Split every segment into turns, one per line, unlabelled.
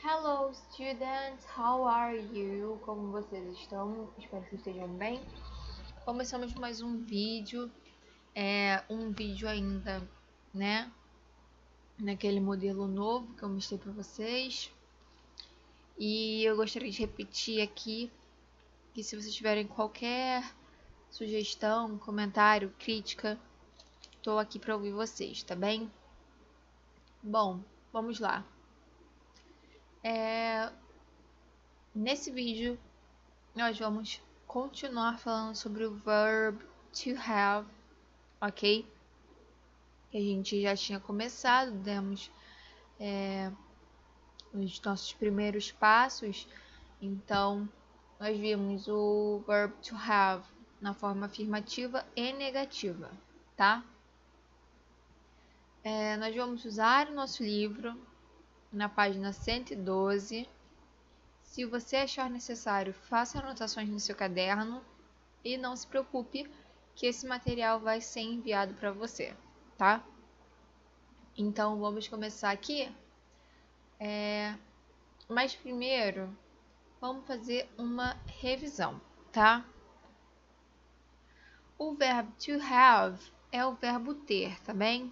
Hello students, how are you? Como vocês estão? Espero que estejam bem. Começamos mais um vídeo, ainda, né, naquele modelo novo que eu mostrei para vocês. E eu gostaria de repetir aqui que se vocês tiverem qualquer sugestão, comentário, crítica, estou aqui para ouvir vocês, tá bem? Bom, vamos lá. Nesse vídeo nós vamos continuar falando sobre o verb to have, ok? Que a gente já tinha começado, demos os nossos primeiros passos. Então, nós vimos o verb to have na forma afirmativa e negativa, tá? Nós vamos usar o nosso livro na página 112. Se você achar necessário, faça anotações no seu caderno e não se preocupe que esse material vai ser enviado para você, tá? Então, vamos começar aqui. Mas primeiro, vamos fazer uma revisão, tá? O verbo to have é o verbo ter, tá bem?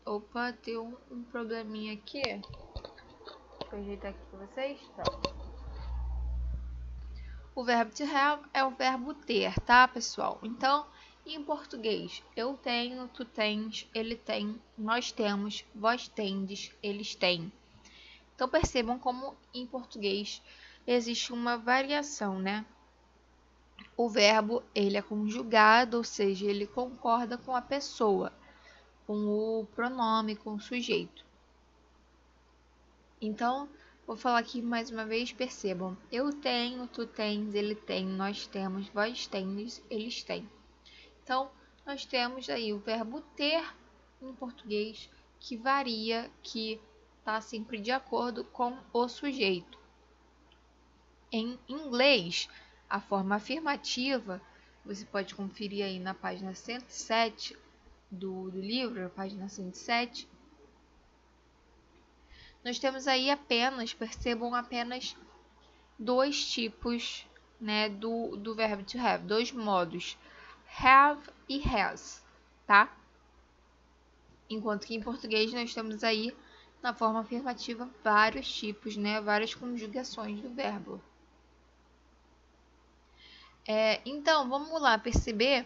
Opa, deu um probleminha aqui. Deixa eu ajeitar aqui para vocês. Tá. O verbo to have é o verbo ter, tá, pessoal? Então, em português, eu tenho, tu tens, ele tem, nós temos, vós tendes, eles têm. Então, percebam como em português existe uma variação, né? O verbo, ele é conjugado, ou seja, ele concorda com a pessoa, com o pronome, com o sujeito. Então, vou falar aqui mais uma vez, percebam. Eu tenho, tu tens, ele tem, nós temos, vós tendes, eles têm. Então, nós temos aí o verbo ter em português, que varia, que está sempre de acordo com o sujeito. Em inglês, a forma afirmativa, você pode conferir aí na página 107 do livro, a página 107. Nós temos aí percebam apenas dois tipos, né, do verbo to have, dois modos, have e has, tá? Enquanto que em português nós temos aí, na forma afirmativa, vários tipos, né, várias conjugações do verbo. Então, vamos lá perceber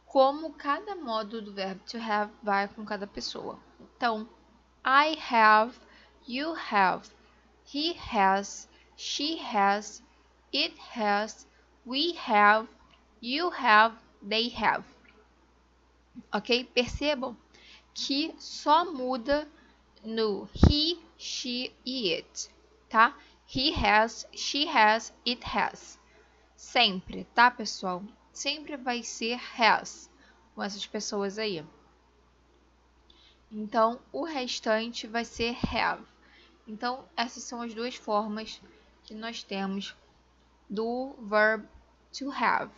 como cada modo do verbo to have vai com cada pessoa. Então, I have, you have, he has, she has, it has, we have, you have, they have. Ok? Percebam que só muda no he, she e it, tá? He has, she has, it has. Sempre, tá, pessoal? Sempre vai ser has com essas pessoas aí. Então, o restante vai ser have. Então, essas são as duas formas que nós temos do verb to have,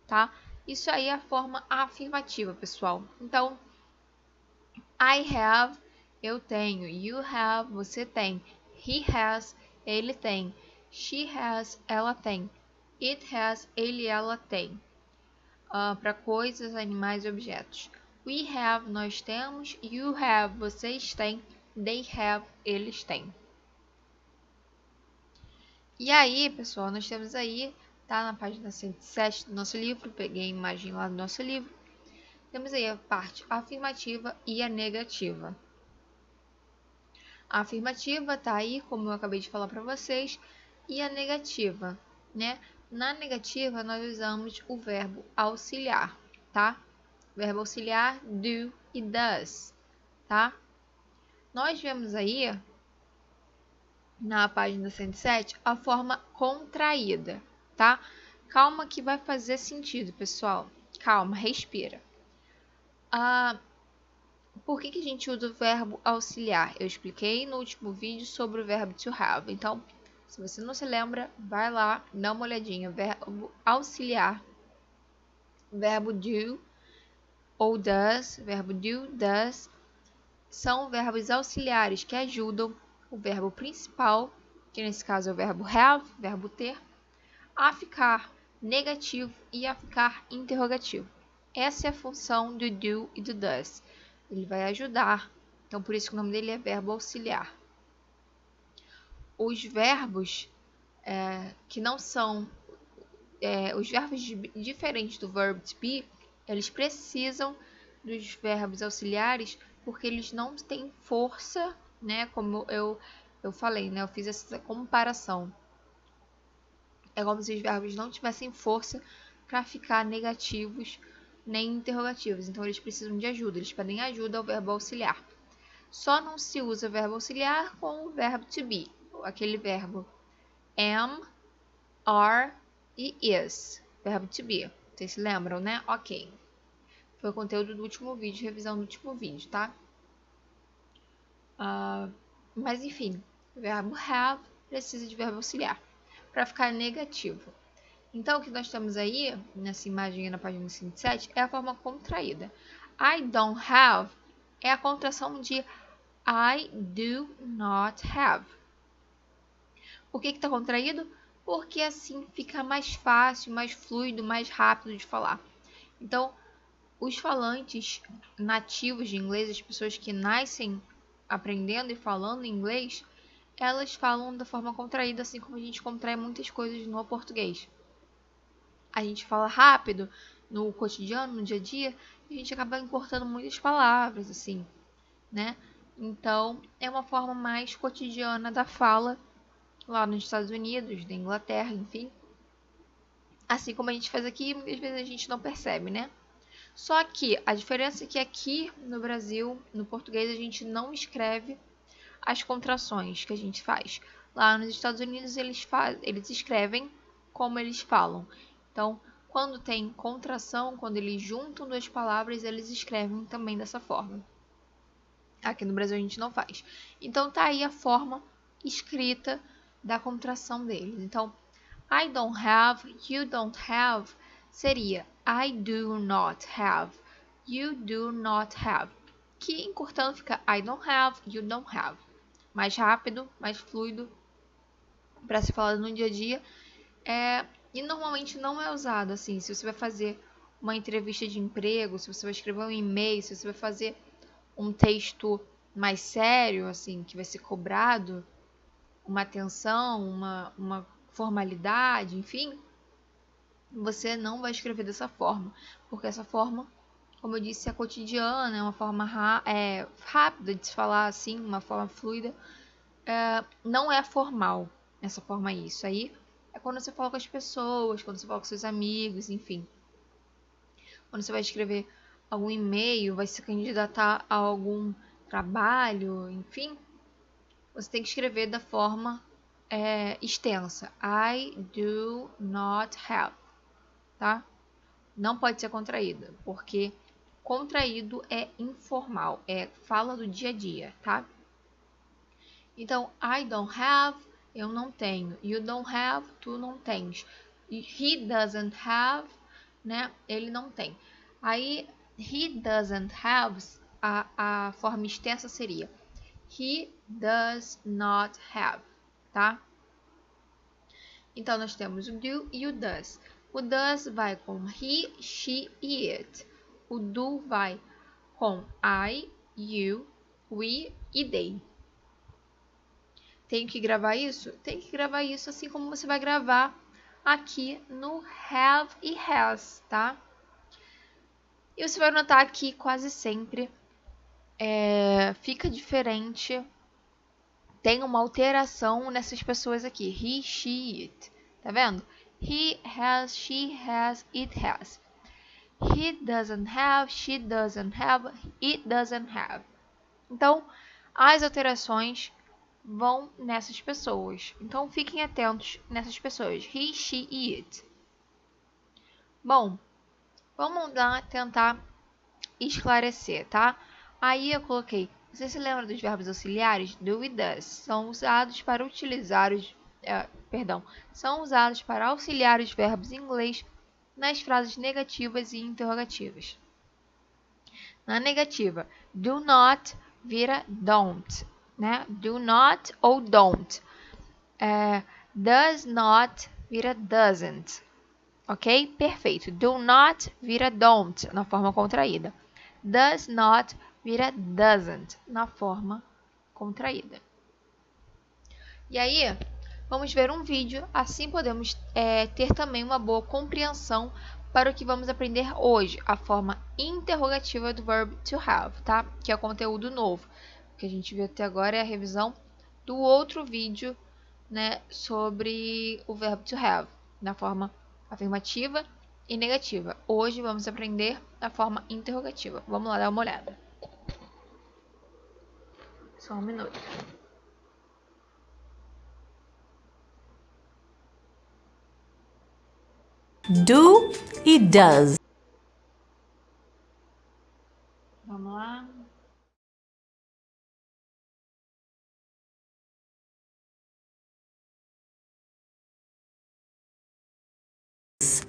tá? Isso aí é a forma afirmativa, pessoal. Então, I have, eu tenho. You have, você tem. He has, ele tem. She has, ela tem. It has, ele, ela tem. Para coisas, animais e objetos. We have, nós temos. You have, vocês têm. They have, eles têm. E aí, pessoal, nós temos aí, tá na página 107 do nosso livro, peguei a imagem lá do nosso livro. Temos aí a parte afirmativa e a negativa. A afirmativa tá aí, como eu acabei de falar para vocês, e a negativa, né? Na negativa, nós usamos o verbo auxiliar, tá? Verbo auxiliar do e does, tá? Nós vemos aí, na página 107, a forma contraída, tá? Calma que vai fazer sentido, pessoal. Calma, respira. Por que a gente usa o verbo auxiliar? Eu expliquei no último vídeo sobre o verbo to have. Então, se você não se lembra, vai lá, dá uma olhadinha. Verbo auxiliar, verbo do ou does, verbo do, does, são verbos auxiliares que ajudam o verbo principal, que nesse caso é o verbo have, verbo ter, a ficar negativo e a ficar interrogativo. Essa é a função do do e do does. Ele vai ajudar, então por isso que o nome dele é verbo auxiliar. Os verbos que não são os verbos diferentes do verbo to be, eles precisam dos verbos auxiliares porque eles não têm força, né? Como eu falei, né? Eu fiz essa comparação. É como se os verbos não tivessem força para ficar negativos nem interrogativos. Então eles precisam de ajuda, eles pedem ajuda ao verbo auxiliar. Só não se usa o verbo auxiliar com o verbo to be, aquele verbo am, are e is, verbo to be. Vocês se lembram, né? Ok. Foi o conteúdo do último vídeo, revisão do último vídeo, tá? Mas enfim, o verbo have precisa de verbo auxiliar para ficar negativo. Então, o que nós temos aí, nessa imagem na página 57, é a forma contraída. I don't have é a contração de I do not have. Por que está contraído? Porque assim fica mais fácil, mais fluido, mais rápido de falar. Então, os falantes nativos de inglês, as pessoas que nascem aprendendo e falando inglês, elas falam da forma contraída, assim como a gente contrai muitas coisas no português. A gente fala rápido no cotidiano, no dia a dia, e a gente acaba importando muitas palavras, assim, né? Então, é uma forma mais cotidiana da fala lá nos Estados Unidos, na Inglaterra, enfim. Assim como a gente faz aqui, muitas vezes a gente não percebe, né? Só que a diferença é que aqui no Brasil, no português, a gente não escreve as contrações que a gente faz. Lá nos Estados Unidos, eles escrevem como eles falam. Então, quando tem contração, quando eles juntam duas palavras, eles escrevem também dessa forma. Aqui no Brasil a gente não faz. Então, tá aí a forma escrita da contração deles. Então, I don't have, you don't have, seria I do not have, you do not have. Que encurtando fica I don't have, you don't have. Mais rápido, mais fluido, para ser falado no dia a dia. E normalmente não é usado assim. Se você vai fazer uma entrevista de emprego, se você vai escrever um e-mail, se você vai fazer um texto mais sério, assim, que vai ser cobrado, uma atenção, uma formalidade, enfim, você não vai escrever dessa forma, porque essa forma, como eu disse, é cotidiana, é uma forma rápida de se falar assim, uma forma fluida, não é formal essa forma aí. Isso aí é quando você fala com as pessoas, quando você fala com seus amigos, enfim. Quando você vai escrever algum e-mail, vai se candidatar a algum trabalho, enfim, você tem que escrever da forma extensa. I do not have, tá? Não pode ser contraída, porque contraído é informal, é fala do dia a dia, tá? Então, I don't have, eu não tenho. You don't have, tu não tens. He doesn't have, né? Ele não tem. Aí, he doesn't have, a forma extensa seria he does not have, tá? Então, nós temos o do e o does. O does vai com he, she e it. O do vai com I, you, we e they. Tem que gravar isso? Tem que gravar isso assim como você vai gravar aqui no have e has, tá? E você vai notar que quase sempre fica diferente. Tem uma alteração nessas pessoas aqui. He, she, it. Tá vendo? He has, she has, it has. He doesn't have, she doesn't have, it doesn't have. Então, as alterações vão nessas pessoas. Então, fiquem atentos nessas pessoas. He, she e it. Bom, vamos lá tentar esclarecer, tá? Aí eu coloquei, você se lembra dos verbos auxiliares? Do e does. São usados para são usados para auxiliar os verbos em inglês nas frases negativas e interrogativas. Na negativa, do not vira don't. né? Do not ou don't. Does not vira doesn't. Ok? Perfeito. Do not vira don't na forma contraída. Does not vira doesn't na forma contraída. E aí, vamos ver um vídeo, assim podemos ter também uma boa compreensão para o que vamos aprender hoje, a forma interrogativa do verb to have, tá? Que é o conteúdo novo. O que a gente viu até agora é a revisão do outro vídeo, né, sobre o verbo to have, na forma afirmativa e negativa. Hoje vamos aprender a forma interrogativa. Vamos lá dar uma olhada. Só um minuto.
Do e does.
Vamos lá.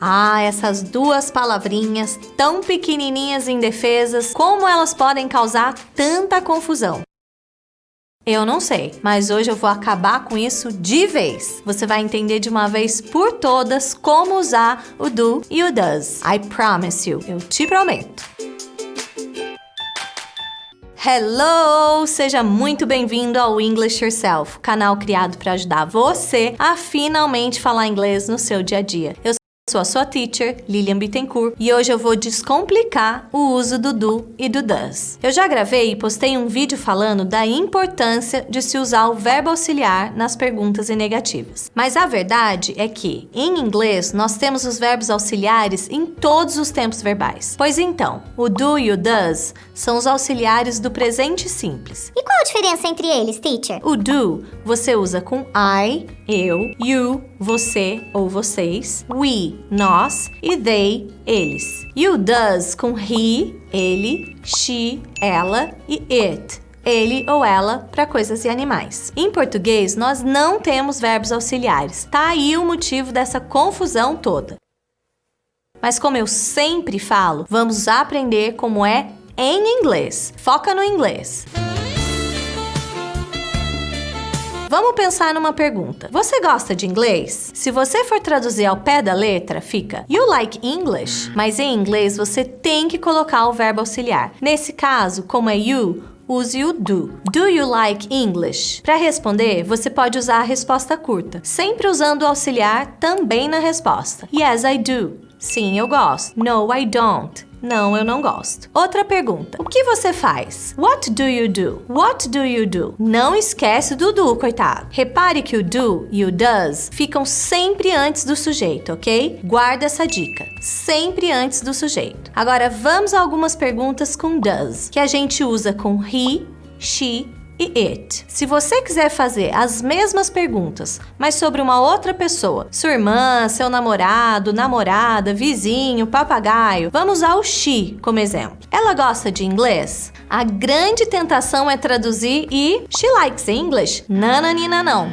Ah, essas duas palavrinhas tão pequenininhas e indefesas, como elas podem causar tanta confusão? Eu não sei, mas hoje eu vou acabar com isso de vez. Você vai entender de uma vez por todas como usar o do e o does. I promise you, eu te prometo. Hello! Seja muito bem-vindo ao English Yourself, canal criado para ajudar você a finalmente falar inglês no seu dia a dia. Eu sou a sua teacher, Lilian Bittencourt, e hoje eu vou descomplicar o uso do do e do does. Eu já gravei e postei um vídeo falando da importância de se usar o verbo auxiliar nas perguntas e negativas. Mas a verdade é que, em inglês, nós temos os verbos auxiliares em todos os tempos verbais. Pois então, o do e o does são os auxiliares do presente simples.
E qual a diferença entre eles, teacher?
O do você usa com I, eu, you, você ou vocês, we, nós e they, eles. E o does com he, ele, she, ela e it, ele ou ela para coisas e animais. Em português, nós não temos verbos auxiliares. Tá aí o motivo dessa confusão toda. Mas como eu sempre falo, vamos aprender como é em inglês. Foca no inglês. Vamos pensar numa pergunta. Você gosta de inglês? Se você for traduzir ao pé da letra, fica You like English? Mas em inglês você tem que colocar o verbo auxiliar. Nesse caso, como é you, use o do. Do you like English? Para responder, você pode usar a resposta curta, sempre usando o auxiliar também na resposta. Yes, I do. Sim, eu gosto. No, I don't. Não, eu não gosto. Outra pergunta. O que você faz? What do you do? What do you do? Não esquece do do, coitado. Repare que o do e o does ficam sempre antes do sujeito, ok? Guarda essa dica. Sempre antes do sujeito. Agora vamos a algumas perguntas com does, que a gente usa com he, she e it. Se você quiser fazer as mesmas perguntas, mas sobre uma outra pessoa, sua irmã, seu namorado, namorada, vizinho, papagaio, vamos usar o she como exemplo. Ela gosta de inglês? A grande tentação é traduzir e she likes English? Nananina não.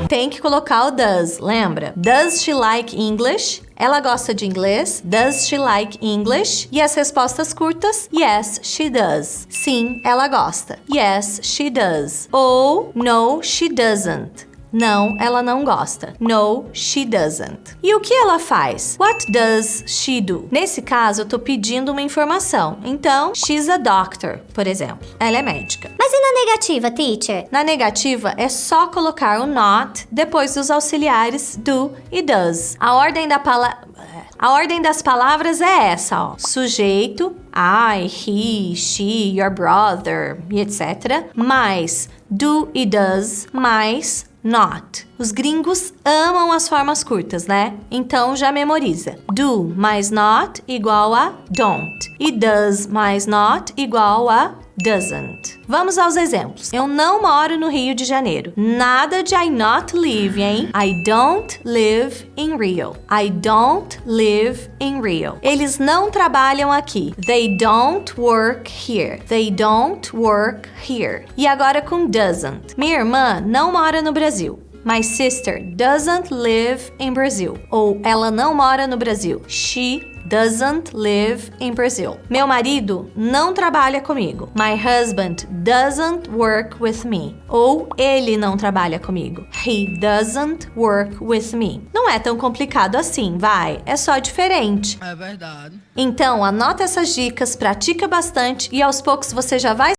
Tem que colocar o does, lembra? Does she like English? Ela gosta de inglês? Does she like English? E as respostas curtas? Yes, she does. Sim, ela gosta. Yes, she does. Ou no, she doesn't. Não, ela não gosta. No, she doesn't. E o que ela faz? What does she do? Nesse caso, eu tô pedindo uma informação. Então, she's a doctor, por exemplo. Ela é médica.
Mas e na negativa, teacher?
Na negativa, é só colocar o not depois dos auxiliares do e does. A ordem das palavras é essa, ó. Sujeito, I, he, she, your brother, e etc. Mais do e does, mais not. Os gringos amam as formas curtas, né? Então já memoriza. Do mais not igual a don't. E does mais not igual a doesn't. Vamos aos exemplos. Eu não moro no Rio de Janeiro. Nada de I not live, hein? I don't live in Rio. I don't live in Rio. Eles não trabalham aqui. They don't work here. They don't work here. E agora com doesn't. Minha irmã não mora no Brasil. My sister doesn't live in Brazil. Ou ela não mora no Brasil. She doesn't live in Brazil. Meu marido não trabalha comigo. My husband doesn't work with me. Ou ele não trabalha comigo. He doesn't work with me. Não é tão complicado assim, vai. É só diferente.
É verdade.
Então, anota essas dicas, pratica bastante e aos poucos você já vai.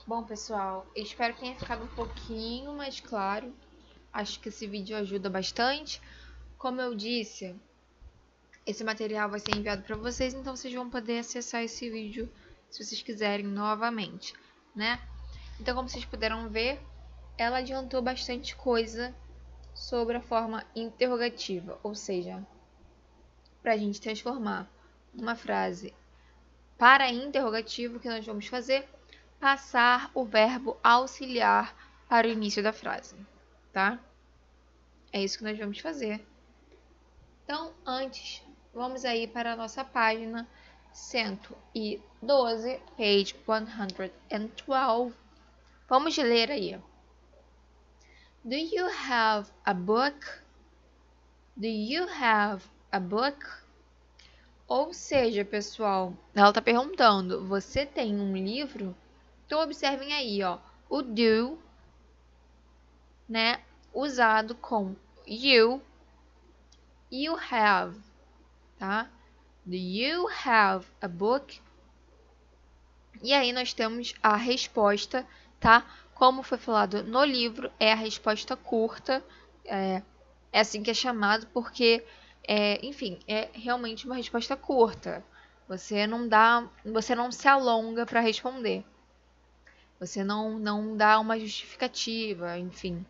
Bom, pessoal, eu espero que tenha ficado um pouquinho mais claro. Acho que esse vídeo ajuda bastante. Como eu disse, esse material vai ser enviado para vocês, então vocês vão poder acessar esse vídeo se vocês quiserem novamente, né? Então, como vocês puderam ver, ela adiantou bastante coisa sobre a forma interrogativa, ou seja, para a gente transformar uma frase para interrogativo, o que nós vamos fazer? Passar o verbo auxiliar para o início da frase, tá? É isso que nós vamos fazer. Então, antes, vamos aí para a nossa página 112, page 112. Vamos ler aí. Do you have a book? Do you have a book? Ou seja, pessoal, ela está perguntando, você tem um livro? Então, observem aí, ó, o do, né, usado com you have, tá? Do you have a book? E aí nós temos a resposta, tá? Como foi falado no livro, é a resposta curta, é assim que é chamado, porque, enfim, é realmente uma resposta curta. Você não se alonga para responder. Você não dá uma justificativa, enfim.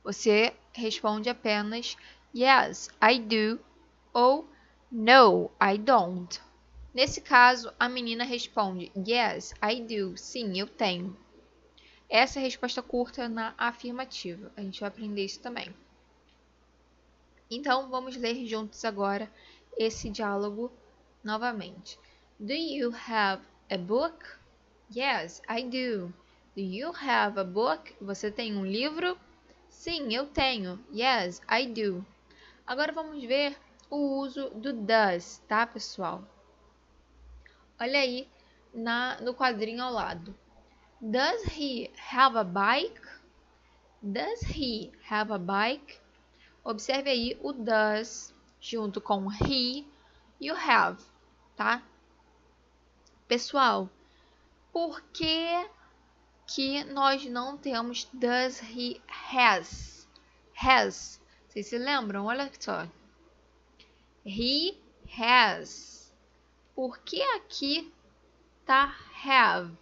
Você responde apenas yes, I do ou no, I don't. Nesse caso, a menina responde yes, I do. Sim, eu tenho. Essa é a resposta curta na afirmativa. A gente vai aprender isso também. Então, vamos ler juntos agora esse diálogo novamente. Do you have a book? Yes, I do. Do you have a book? Você tem um livro? Sim, eu tenho. Yes, I do. Agora vamos ver o uso do does, tá, pessoal? Olha aí no quadrinho ao lado. Does he have a bike? Does he have a bike? Observe aí o does junto com he e o have, tá? Pessoal, por que nós não temos does he has? Has. Vocês se lembram? Olha só. He has. Por que aqui tá have?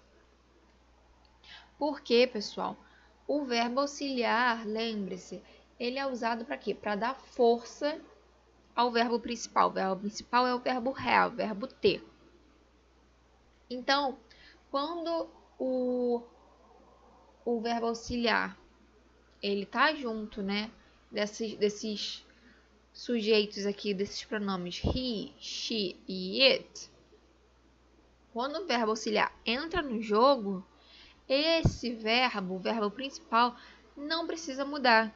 Porque, pessoal, o verbo auxiliar, lembre-se, ele é usado para quê? Para dar força ao verbo principal. O verbo principal é o verbo have, o verbo ter. Então, quando o verbo auxiliar ele tá junto, né, desses sujeitos aqui, desses pronomes he, she e it, quando o verbo auxiliar entra no jogo, esse verbo, o verbo principal, não precisa mudar.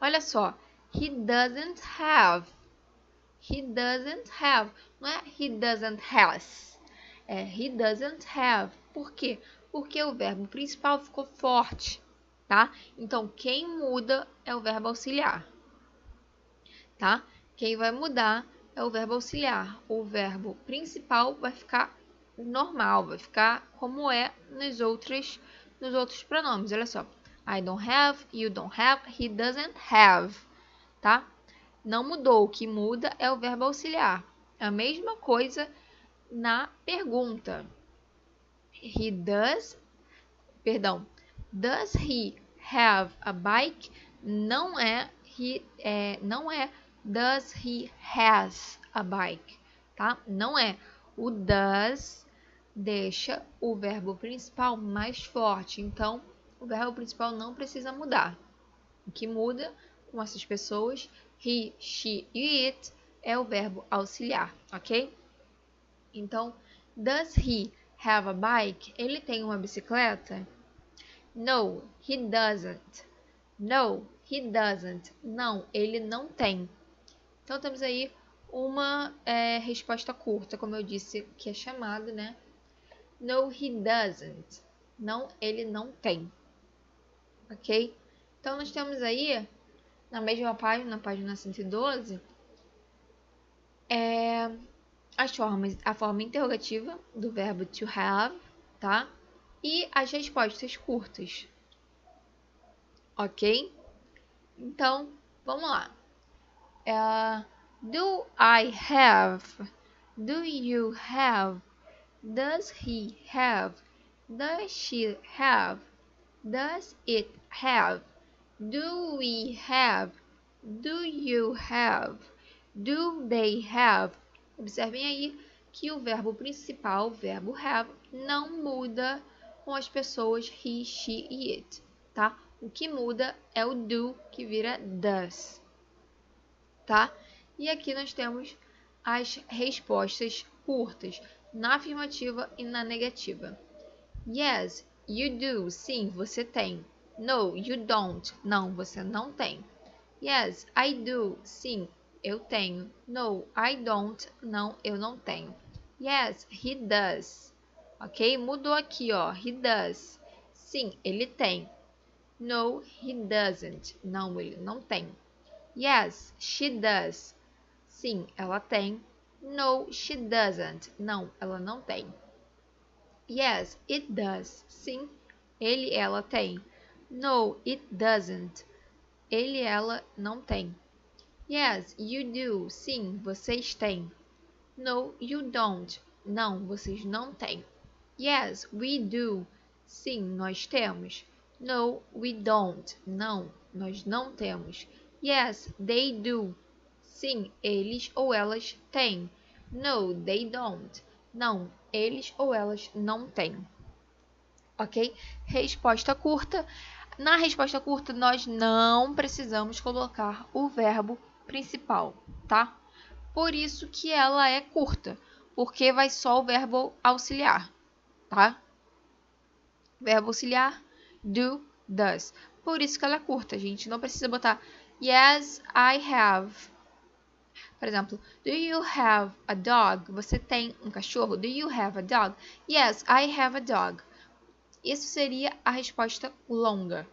Olha só, he doesn't have. He doesn't have. Não é he doesn't has. É he doesn't have. Por quê? Porque o verbo principal ficou forte, tá? Então, quem muda é o verbo auxiliar, tá? Quem vai mudar é o verbo auxiliar. O verbo principal vai ficar normal, vai ficar como é nos outros pronomes. Olha só. I don't have, you don't have, he doesn't have, tá? Não mudou. O que muda é o verbo auxiliar. A mesma coisa na pergunta. Does he have a bike? Não é does he has a bike, tá? Não é. O does deixa o verbo principal mais forte, então o verbo principal não precisa mudar. O que muda com essas pessoas, he, she e it, é o verbo auxiliar, ok? Então, does he have a bike? Ele tem uma bicicleta? No, he doesn't. No, he doesn't. Não, ele não tem. Então, temos aí uma resposta curta, como eu disse, que é chamado, né? No, he doesn't. Não, ele não tem. Ok? Então, nós temos aí, na mesma página, na página 112, as formas, a forma interrogativa do verbo to have, tá? E as respostas curtas. Ok? Então, vamos lá. Do I have? Do you have? Does he have? Does she have? Does it have? Do we have? Do you have? Do they have? Observem aí que o verbo principal, o verbo have, não muda com as pessoas he, she e it, tá? O que muda é o do, que vira does, tá? E aqui nós temos as respostas curtas, na afirmativa e na negativa. Yes, you do. Sim, você tem. No, you don't. Não, você não tem. Yes, I do. Sim, eu tenho. No, I don't. Não, eu não tenho. Yes, he does. Ok? Mudou aqui, ó. He does. Sim, ele tem. No, he doesn't. Não, ele não tem. Yes, she does. Sim, ela tem. No, she doesn't. Não, ela não tem. Yes, it does. Sim, ele, ela tem. No, it doesn't. Ele, ela não tem. Yes, you do. Sim, vocês têm. No, you don't. Não, vocês não têm. Yes, we do. Sim, nós temos. No, we don't. Não, nós não temos. Yes, they do. Sim, eles ou elas têm. No, they don't. Não, eles ou elas não têm. Ok? Resposta curta. Na resposta curta, nós não precisamos colocar o verbo principal, tá? Por isso que ela é curta, porque vai só o verbo auxiliar, tá? Verbo auxiliar, do, does. Por isso que ela é curta, a gente não precisa botar yes, I have. Por exemplo, do you have a dog? Você tem um cachorro? Do you have a dog? Yes, I have a dog. Isso seria a resposta longa.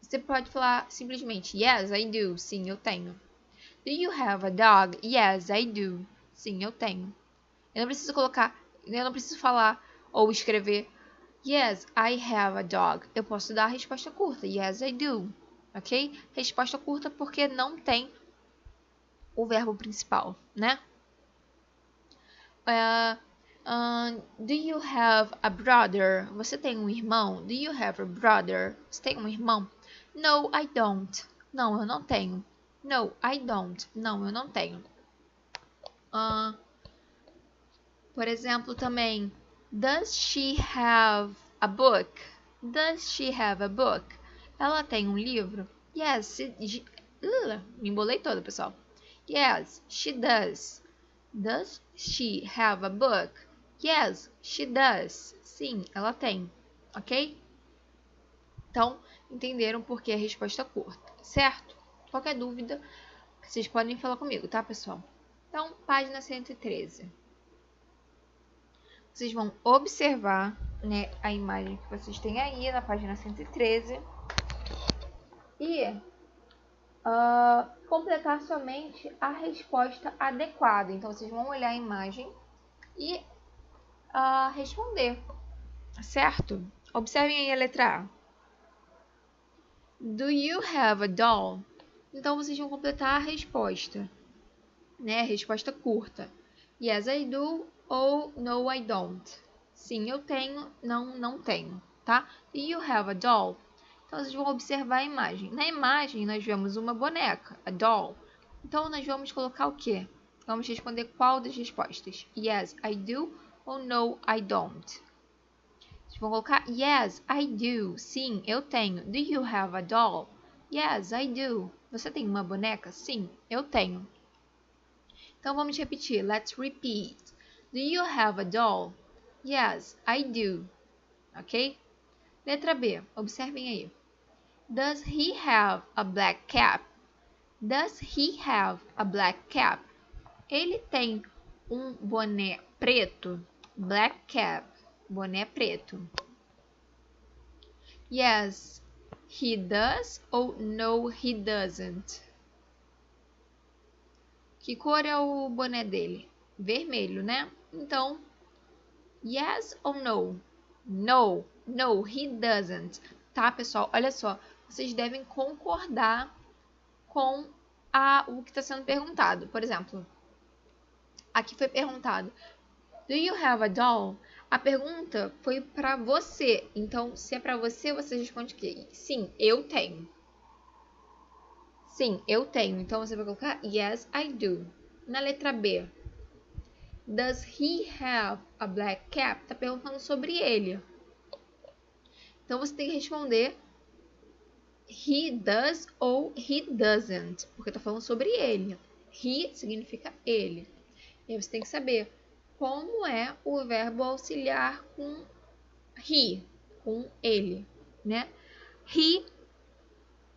Você pode falar simplesmente yes, I do. Sim, eu tenho. Do you have a dog? Yes, I do. Sim, eu tenho. Eu não preciso falar ou escrever yes, I have a dog. Eu posso dar a resposta curta. Yes, I do. Ok? Resposta curta porque não tem o verbo principal, né? Do you have a brother? Você tem um irmão? Do you have a brother? Você tem um irmão? No, I don't. Não, eu não tenho. No, I don't. Não, eu não tenho. Por exemplo, também, does she have a book? Does she have a book? Ela tem um livro? Yes, me embolei toda, pessoal. Yes, she does. Does she have a book? Yes, she does. Sim, ela tem. Ok? Então, entenderam por que a resposta curta, certo? Qualquer dúvida, vocês podem falar comigo, tá, pessoal? Então, página 113. Vocês vão observar, né, a imagem que vocês têm aí na página 113 e completar somente a resposta adequada. Então, vocês vão olhar a imagem e responder, certo? Observem aí a letra A. Do you have a doll? Então, vocês vão completar a resposta, né? A resposta curta. Yes, I do ou no, I don't. Sim, eu tenho, não, não tenho, tá? Do you have a doll? Então, vocês vão observar a imagem. Na imagem, nós vemos uma boneca, a doll. Então, nós vamos colocar o quê? Vamos responder qual das respostas? Yes, I do ou no, I don't. Vocês vão colocar yes, I do. Sim, eu tenho. Do you have a doll? Yes, I do. Você tem uma boneca? Sim, eu tenho. Então, vamos repetir. Let's repeat. Do you have a doll? Yes, I do. Ok? Letra B. Observem aí. Does he have a black cap? Does he have a black cap? Ele tem um boné preto? Black cap, boné preto. Yes, he does ou no, he doesn't? Que cor é o boné dele? Vermelho, né? Então, yes ou no? No, he doesn't. Tá, pessoal? Olha só, vocês devem concordar com o que está sendo perguntado. Por exemplo, aqui foi perguntado: Do you have a doll? A pergunta foi para você. Então, se é para você, você responde que sim, eu tenho. Sim, eu tenho. Então, você vai colocar yes, I do. Na letra B, Does he have a black cap? Tá perguntando sobre ele. Então, você tem que responder he does ou he doesn't, porque tá falando sobre ele. He significa ele. E aí você tem que saber como é o verbo auxiliar com he, com ele, né? He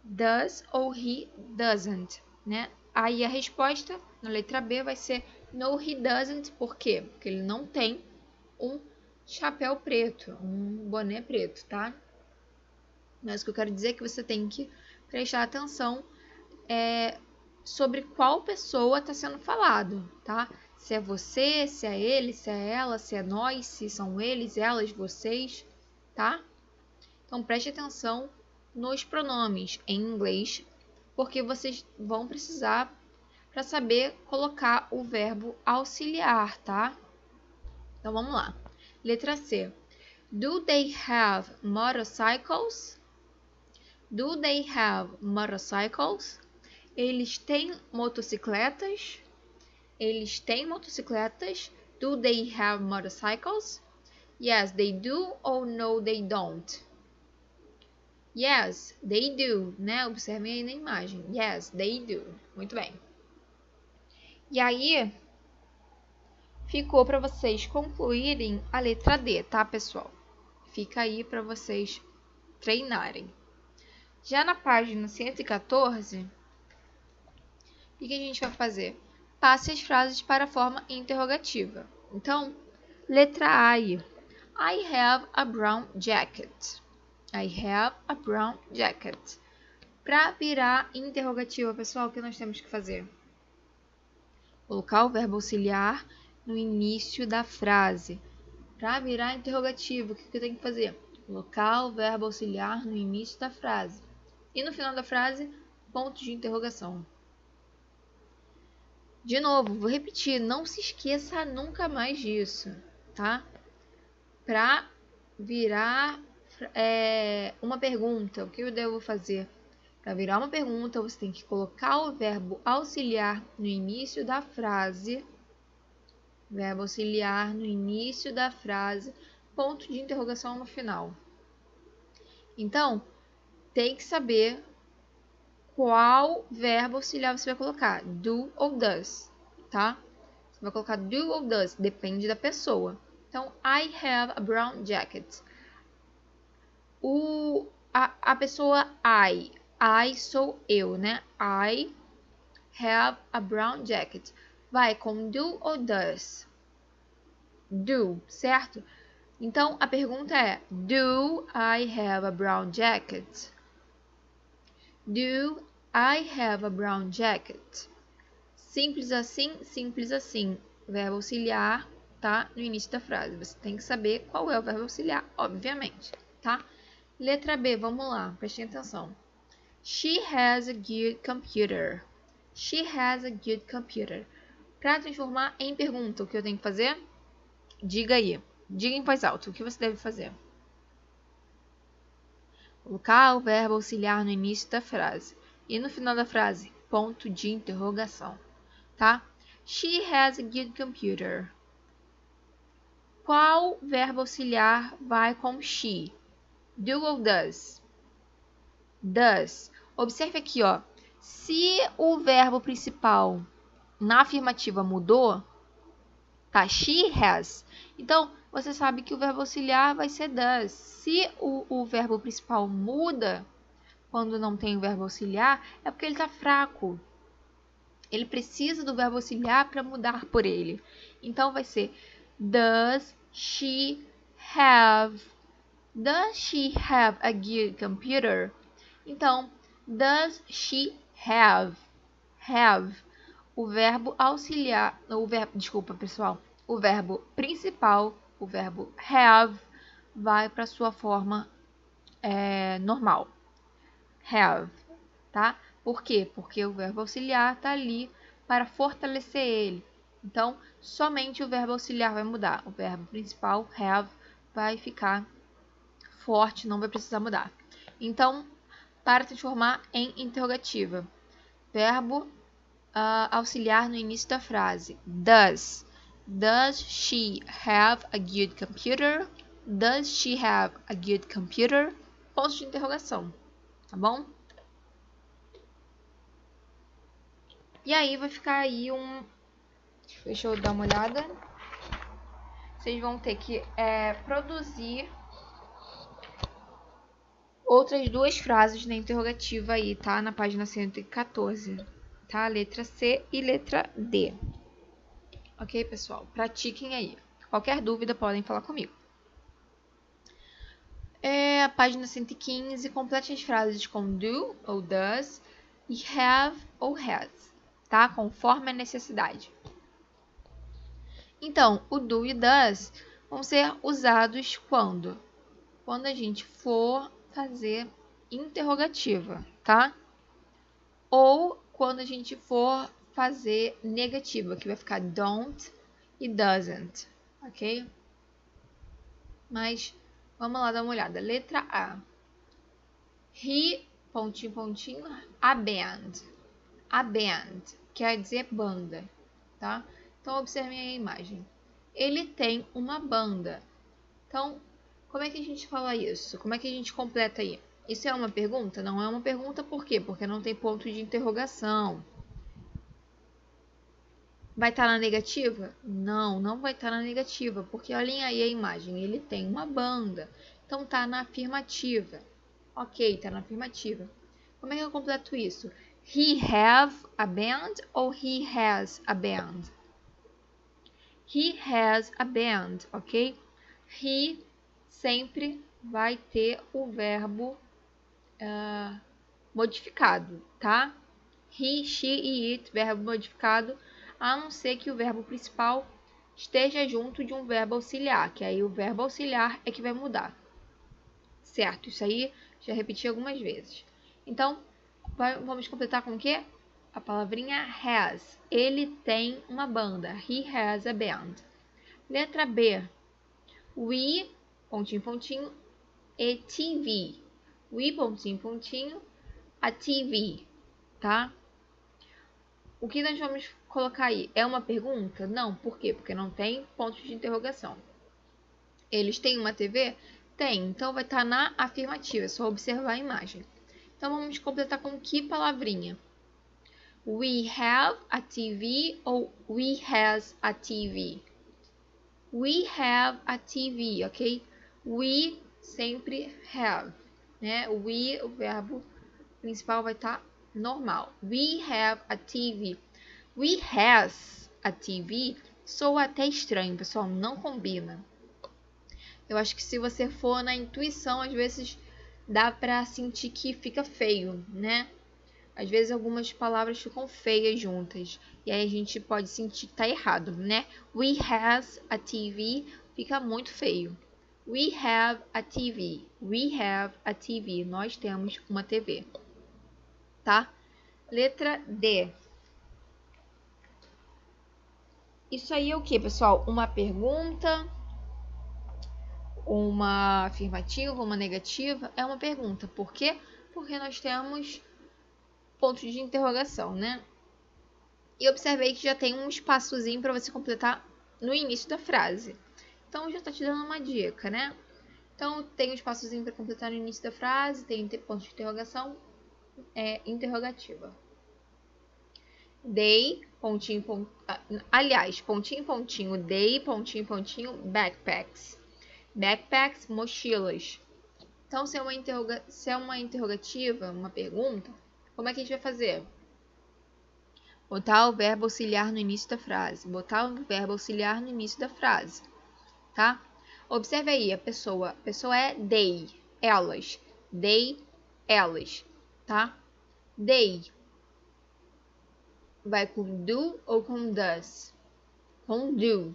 does ou he doesn't, né? Aí a resposta na letra B vai ser no, he doesn't. Por quê? Porque ele não tem um chapéu preto, um boné preto, tá? Mas o que eu quero dizer é que você tem que prestar atenção sobre qual pessoa está sendo falado, tá? Se é você, se é ele, se é ela, se é nós, se são eles, elas, vocês, tá? Então preste atenção nos pronomes em inglês, porque vocês vão precisar para saber colocar o verbo auxiliar, tá? Então vamos lá. Letra C. Do they have motorcycles? Do they have motorcycles? Eles têm motocicletas? Eles têm motocicletas? Do they have motorcycles? Yes, they do ou no, they don't? Yes, they do, né? Observem aí na imagem. Yes, they do. Muito bem. E aí, ficou para vocês concluírem a letra D, tá, pessoal? Fica aí para vocês treinarem. Já na página 114, o que a gente vai fazer? Passe as frases para a forma interrogativa. Então, letra A. I have a brown jacket. I have a brown jacket. Para virar interrogativa, pessoal, o que nós temos que fazer? Colocar o verbo auxiliar no início da frase. Para virar interrogativo, o que eu tenho que fazer? Colocar o verbo auxiliar no início da frase. E no final da frase, ponto de interrogação. De novo, vou repetir, não se esqueça nunca mais disso, tá? Para virar uma pergunta, o que eu devo fazer? Para virar uma pergunta, você tem que colocar o verbo auxiliar no início da frase. Verbo auxiliar no início da frase, ponto de interrogação no final. Então, tem que saber qual verbo auxiliar você vai colocar, do ou does, tá? Você vai colocar do ou does, depende da pessoa. Então, I have a brown jacket. A pessoa I sou eu, né? I have a brown jacket. Vai com do ou does? Do, certo? Então, a pergunta é: Do I have a brown jacket? Do I have a brown jacket? Simples assim. Verbo auxiliar, tá? No início da frase. Você tem que saber qual é o verbo auxiliar, obviamente, tá? Letra B, vamos lá, prestem atenção. She has a good computer. She has a good computer. Para transformar em pergunta, o que eu tenho que fazer? Diga aí. Diga em voz alta o que você deve fazer. Colocar o verbo auxiliar no início da frase. E no final da frase, ponto de interrogação. Tá? She has a good computer. Qual verbo auxiliar vai com she? Do ou does? Does. Observe aqui, ó. Se o verbo principal na afirmativa mudou, tá? She has. Então, você sabe que o verbo auxiliar vai ser does. Se o verbo principal muda, quando não tem o verbo auxiliar, é porque ele está fraco. Ele precisa do verbo auxiliar para mudar por ele. Então, vai ser Does she have? Does she have a good computer? Então, does she have? Have. O verbo auxiliar, desculpa, pessoal. O verbo principal, o verbo have, vai para sua forma normal. Have, tá? Por quê? Porque o verbo auxiliar está ali para fortalecer ele. Então, somente o verbo auxiliar vai mudar. O verbo principal, have, vai ficar forte, não vai precisar mudar. Então, para transformar em interrogativa. Verbo auxiliar no início da frase. Does. Does she have a good computer? Does she have a good computer? Ponto de interrogação. Tá bom? E aí vai ficar aí um... Deixa eu dar uma olhada. Vocês vão ter que produzir outras duas frases na interrogativa aí, tá? Na página 114, tá? Letra C e letra D. Ok, pessoal? Pratiquem aí. Qualquer dúvida, podem falar comigo. A página 115, complete as frases com do ou does e have ou has, tá? Conforme a necessidade. Então, o do e does vão ser usados quando? Quando a gente for fazer interrogativa, tá? Ou quando a gente for fazer negativa, que vai ficar don't e doesn't, ok? Mas vamos lá dar uma olhada. Letra A. He, pontinho, pontinho, a band. A band quer dizer banda, tá? Então, observem a imagem. Ele tem uma banda. Então, como é que a gente fala isso? Como é que a gente completa aí? Isso é uma pergunta? Não é uma pergunta, por quê? Porque não tem ponto de interrogação. Vai estar na negativa? Não, não vai estar na negativa, porque olhem aí a imagem, ele tem uma banda, então tá na afirmativa. Ok, tá na afirmativa. Como é que eu completo isso? He have a band ou he has a band? He has a band, ok? He sempre vai ter o verbo modificado, tá? He, she e it, verbo modificado, a não ser que o verbo principal esteja junto de um verbo auxiliar, que aí o verbo auxiliar é que vai mudar. Certo? Isso aí já repeti algumas vezes. Então, vamos completar com o quê? A palavrinha has. Ele tem uma banda. He has a band. Letra B. We, pontinho, pontinho, e TV. We, pontinho, pontinho, a TV, tá? O que nós vamos colocar aí? É uma pergunta? Não. Por quê? Porque não tem pontos de interrogação. Eles têm uma TV? Tem. Então, vai estar na afirmativa. É só observar a imagem. Então, vamos completar com que palavrinha? We have a TV ou we has a TV? We have a TV, ok? We sempre have, né? We, o verbo principal vai estar normal. We have a TV. We has a TV soa até estranho, pessoal. Não combina. Eu acho que se você for na intuição, às vezes dá pra sentir que fica feio, né? Às vezes algumas palavras ficam feias juntas. E aí a gente pode sentir que tá errado, né? We has a TV fica muito feio. We have a TV. We have a TV. Nós temos uma TV. Tá? Letra D. Isso aí é o que, pessoal? Uma pergunta, uma afirmativa, uma negativa? É uma pergunta. Por quê? Porque nós temos ponto de interrogação, né? E observei que já tem um espaçozinho para você completar no início da frase. Então, já está te dando uma dica, né? Então, tem um espaçozinho para completar no início da frase, tem ponto de interrogação, interrogativa. They, pontinho, pontinho, aliás, pontinho, pontinho, they, pontinho, pontinho, backpacks. Backpacks, mochilas. Então, se é uma interrogativa, uma pergunta, como é que a gente vai fazer? Botar o verbo auxiliar no início da frase. Botar o verbo auxiliar no início da frase, tá? Observe aí, a pessoa é they, elas. They, elas, tá? They. Vai com do ou com does? Com do.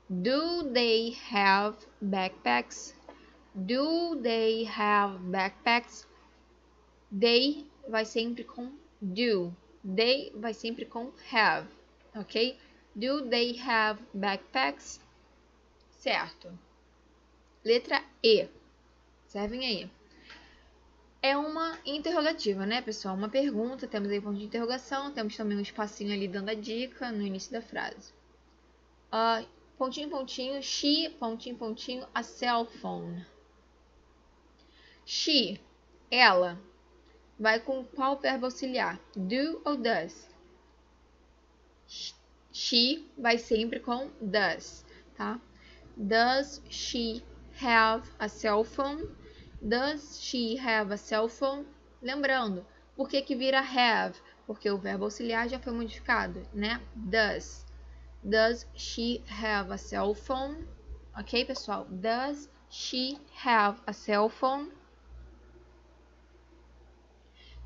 Do they have backpacks? Do they have backpacks? They vai sempre com do. They vai sempre com have, ok? Do they have backpacks? Certo. Letra E. Observem aí. É uma interrogativa, né, pessoal? Uma pergunta, temos aí ponto de interrogação, temos também um espacinho ali dando a dica no início da frase. Pontinho, pontinho, she, pontinho, pontinho, a cell phone. She, ela, vai com qual verbo auxiliar? Do ou does? She vai sempre com does, tá? Does she have a cell phone? Does she have a cell phone? Lembrando, por que que vira have? Porque o verbo auxiliar já foi modificado, né? Does. Does she have a cell phone? Ok, pessoal? Does she have a cell phone?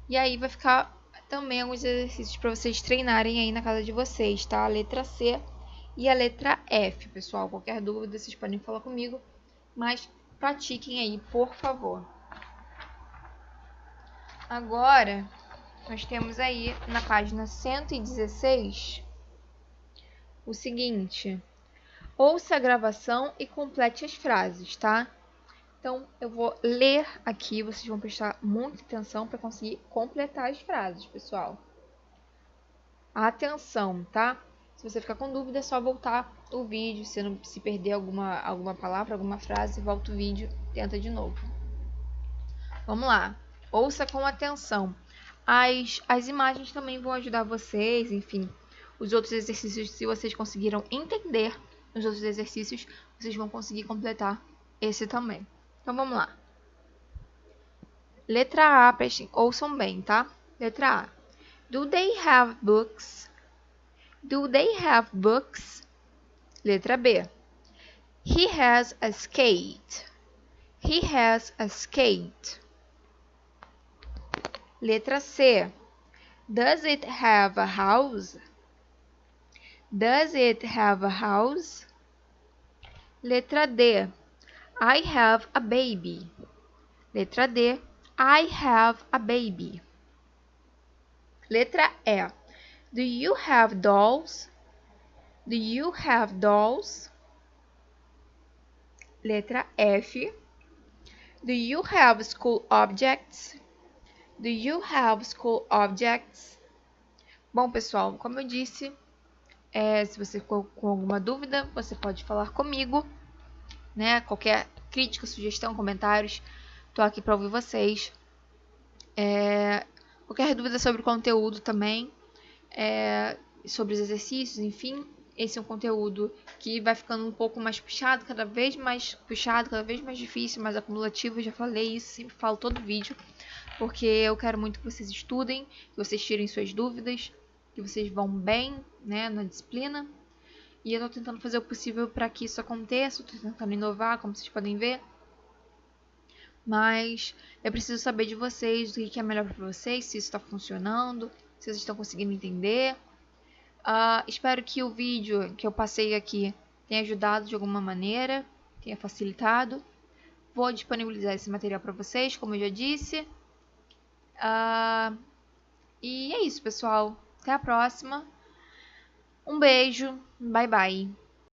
E aí vai ficar também alguns exercícios para vocês treinarem aí na casa de vocês, tá? A letra C e a letra F, pessoal. Qualquer dúvida, vocês podem falar comigo, mas pratiquem aí, por favor. Agora, nós temos aí na página 116 o seguinte: ouça a gravação e complete as frases, tá? Então, eu vou ler aqui, vocês vão prestar muita atenção para conseguir completar as frases, pessoal. Atenção, tá? Se você ficar com dúvida, é só voltar o vídeo. Se perder alguma palavra, alguma frase, volta o vídeo, tenta de novo. Vamos lá. Ouça com atenção. As imagens também vão ajudar vocês, enfim. Os outros exercícios, se vocês conseguiram entender os outros exercícios, vocês vão conseguir completar esse também. Então, vamos lá. Letra A, ouçam bem, tá? Letra A. Do they have books? Do they have books? Letra B. He has a skate. He has a skate. Letra C. Does it have a house? Does it have a house? Letra D. I have a baby. Letra D. I have a baby. Letra E. Do you have dolls? Do you have dolls? Letra F. Do you have school objects? Do you have school objects? Bom, pessoal, como eu disse, se você ficou com alguma dúvida, você pode falar comigo, né? Qualquer crítica, sugestão, comentários, tô aqui para ouvir vocês. Qualquer dúvida sobre o conteúdo também, sobre os exercícios, enfim, esse é um conteúdo que vai ficando um pouco mais puxado, cada vez mais puxado, cada vez mais difícil, mais acumulativo. Eu já falei isso, sempre falo todo vídeo, porque eu quero muito que vocês estudem, que vocês tirem suas dúvidas, que vocês vão bem, né, na disciplina. E eu tô tentando fazer o possível para que isso aconteça, tô tentando inovar, como vocês podem ver. Mas eu preciso saber de vocês, do que é melhor para vocês, se isso está funcionando, se vocês estão conseguindo entender. Espero que o vídeo que eu passei aqui tenha ajudado de alguma maneira, tenha facilitado. Vou disponibilizar esse material para vocês, como eu já disse. E é isso, pessoal. Até a próxima. Um beijo. Bye, bye.